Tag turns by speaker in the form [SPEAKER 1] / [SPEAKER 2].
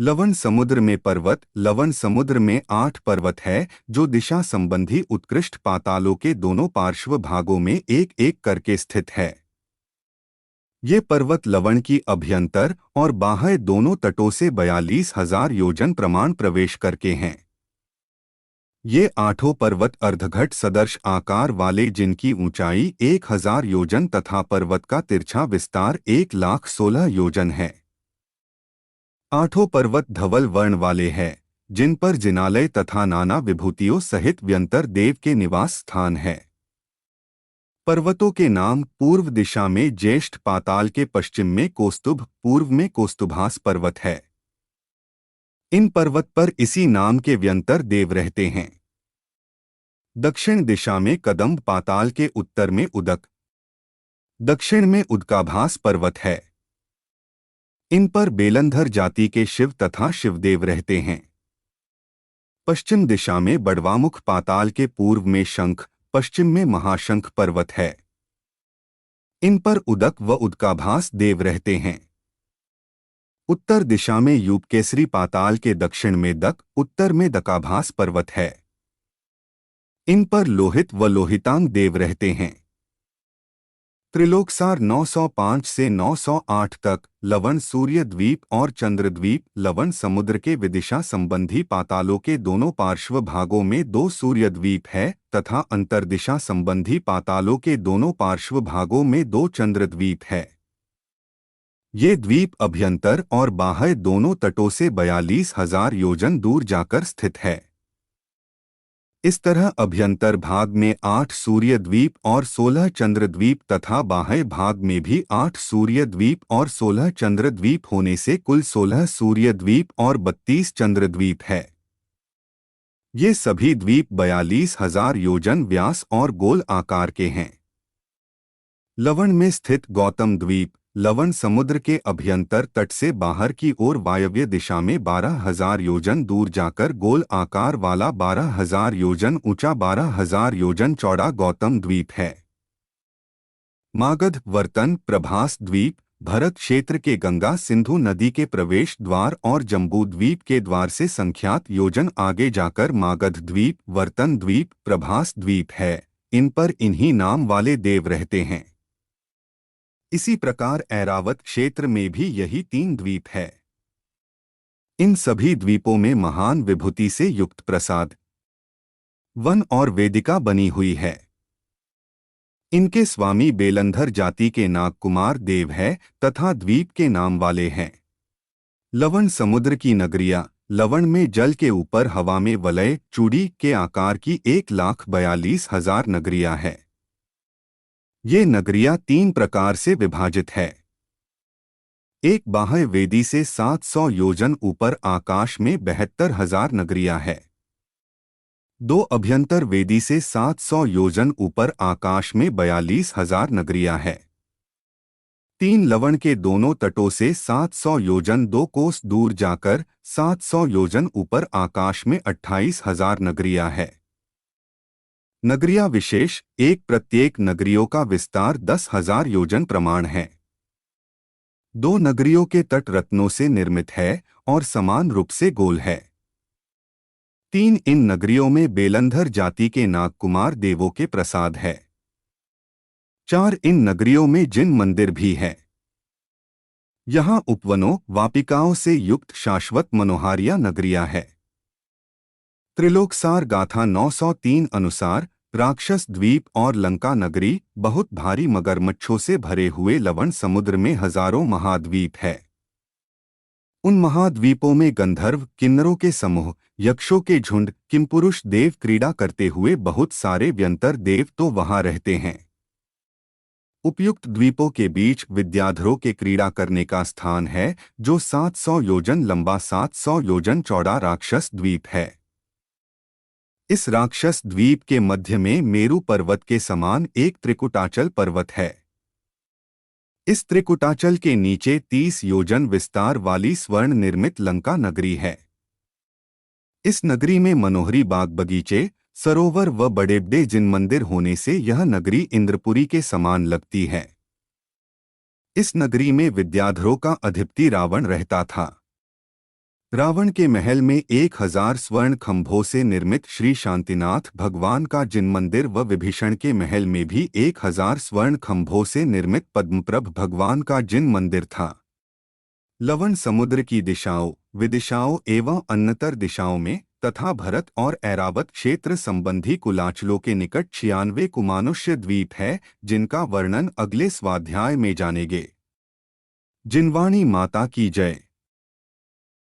[SPEAKER 1] लवण समुद्र में पर्वत। लवण समुद्र में 8 पर्वत है जो दिशा संबंधी उत्कृष्ट पातालों के दोनों पार्श्व भागों में एक एक करके स्थित है। ये पर्वत लवण की अभ्यंतर और बाह्य दोनों तटों से 42,000 योजन प्रमाण प्रवेश करके हैं। ये 8 पर्वत अर्धघट सदर्श आकार वाले जिनकी ऊंचाई 1,000 योजन तथा पर्वत का तिरछा विस्तार 1,16,000 योजन है। 8 पर्वत धवल वर्ण वाले हैं जिन पर जिनालय तथा नाना विभूतियों सहित व्यंतर देव के निवास स्थान है। पर्वतों के नाम: पूर्व दिशा में ज्येष्ठ पाताल के पश्चिम में कौस्तुभ, पूर्व में कौस्तुभास पर्वत है। इन पर्वत पर इसी नाम के व्यंतर देव रहते हैं। दक्षिण दिशा में कदम्ब पाताल के उत्तर में उदक, दक्षिण में उदकाभास पर्वत है। इन पर बेलंधर जाति के शिव तथा शिवदेव रहते हैं। पश्चिम दिशा में बड़वामुख पाताल के पूर्व में शंख, पश्चिम में महाशंख पर्वत है। इन पर उदक व उदकाभास देव रहते हैं। उत्तर दिशा में यूपकेसरी पाताल के दक्षिण में दक, उत्तर में दकाभास पर्वत है। इन पर लोहित व लोहितांग देव रहते हैं। त्रिलोकसार 905 से 908 तक लवण सूर्य द्वीप और चंद्रद्वीप। लवण समुद्र के विदिशा संबंधी पातालों के दोनों पार्श्व भागों में 2 सूर्य द्वीप है तथा अंतर्दिशा संबंधी पातालों के दोनों पार्श्व भागों में 2 चंद्रद्वीप है। ये द्वीप अभ्यंतर और बाह्य दोनों तटों से 42,000 योजन दूर जाकर स्थित है। इस तरह अभ्यंतर भाग में 8 सूर्य द्वीप और 16 चंद्र द्वीप तथा बाह्य भाग में भी 8 सूर्य द्वीप और 16 चंद्र द्वीप होने से कुल 16 सूर्य द्वीप और 32 चंद्र द्वीप है। ये सभी द्वीप 42,000 योजन व्यास और गोल आकार के हैं। लवण में स्थित गौतम द्वीप लवण समुद्र के अभ्यंतर तट से बाहर की ओर वायव्य दिशा में 12,000 योजन दूर जाकर गोल आकार वाला 12,000 योजन ऊंचा 12,000 योजन चौड़ा गौतम द्वीप है। मागध, वर्तन, प्रभास द्वीप भरत क्षेत्र के गंगा सिंधु नदी के प्रवेश द्वार और जम्बू द्वीप के द्वार से संख्यात योजन आगे जाकर मागध द्वीप, वर्तन द्वीप, प्रभास द्वीप है। इन पर इन्हीं नाम वाले देव रहते हैं। इसी प्रकार ऐरावत क्षेत्र में भी यही 3 द्वीप है। इन सभी द्वीपों में महान विभूति से युक्त प्रसाद, वन और वेदिका बनी हुई है। इनके स्वामी बेलंधर जाति के नागकुमार देव है तथा द्वीप के नाम वाले हैं। लवण समुद्र की नगरियां लवण में जल के ऊपर हवा में वलय चूड़ी के आकार की 1,42,000 नगरियां है। ये नगरियां 3 प्रकार से विभाजित है। एक बाह्य वेदी से 700 योजन ऊपर आकाश में 72,000 नगरियां है। 2 अभ्यंतर वेदी से 700 योजन ऊपर आकाश में 42,000 नगरियां है। 3 लवण के दोनों तटों से 700 योजन 2 कोस दूर जाकर 700 योजन ऊपर आकाश में 28,000 नगरियां है। नगरिया विशेष एक प्रत्येक नगरियों का विस्तार 10,000 योजन प्रमाण है। 2 नगरियों के तट रत्नों से निर्मित है और समान रूप से गोल है। 3 इन नगरियों में बेलंधर जाति के नागकुमार देवों के प्रसाद है। 4 इन नगरियों में जिन मंदिर भी है। यहाँ उपवनों वापिकाओं से युक्त शाश्वत मनोहारिया नगरिया है। त्रिलोकसार गाथा 903 अनुसार राक्षस द्वीप और लंका नगरी बहुत भारी मगरमच्छों से भरे हुए लवण समुद्र में हजारों महाद्वीप है। उन महाद्वीपों में गंधर्व किन्नरों के समूह, यक्षों के झुंड, किमपुरुष देव क्रीड़ा करते हुए बहुत सारे व्यंतर देव तो वहां रहते हैं। उपयुक्त द्वीपों के बीच विद्याधरों के क्रीड़ा करने का स्थान है जो 700 योजन लंबा 700 योजन चौड़ा राक्षस द्वीप है। इस राक्षस द्वीप के मध्य में मेरु पर्वत के समान एक त्रिकुटाचल पर्वत है। इस त्रिकुटाचल के नीचे 30 योजन विस्तार वाली स्वर्ण निर्मित लंका नगरी है। इस नगरी में मनोहरी बाग बगीचे, सरोवर व बड़े जिन मंदिर होने से यह नगरी इंद्रपुरी के समान लगती है। इस नगरी में विद्याधरों का अधिपति रावण रहता था। रावण के महल में 1000 स्वर्ण खंभों से निर्मित श्री शांतिनाथ भगवान का जिन मंदिर व विभीषण के महल में भी 1000 स्वर्ण खंभों से निर्मित पद्मप्रभ भगवान का जिन मंदिर था। लवण समुद्र की दिशाओं, विदिशाओं एवं अन्यतर दिशाओं में तथा भरत और ऐरावत क्षेत्र संबंधी कुलाचलों के निकट 96 कुमानुष्य द्वीप है, जिनका वर्णन अगले स्वाध्याय में जानेंगे। जिनवाणी माता की जय।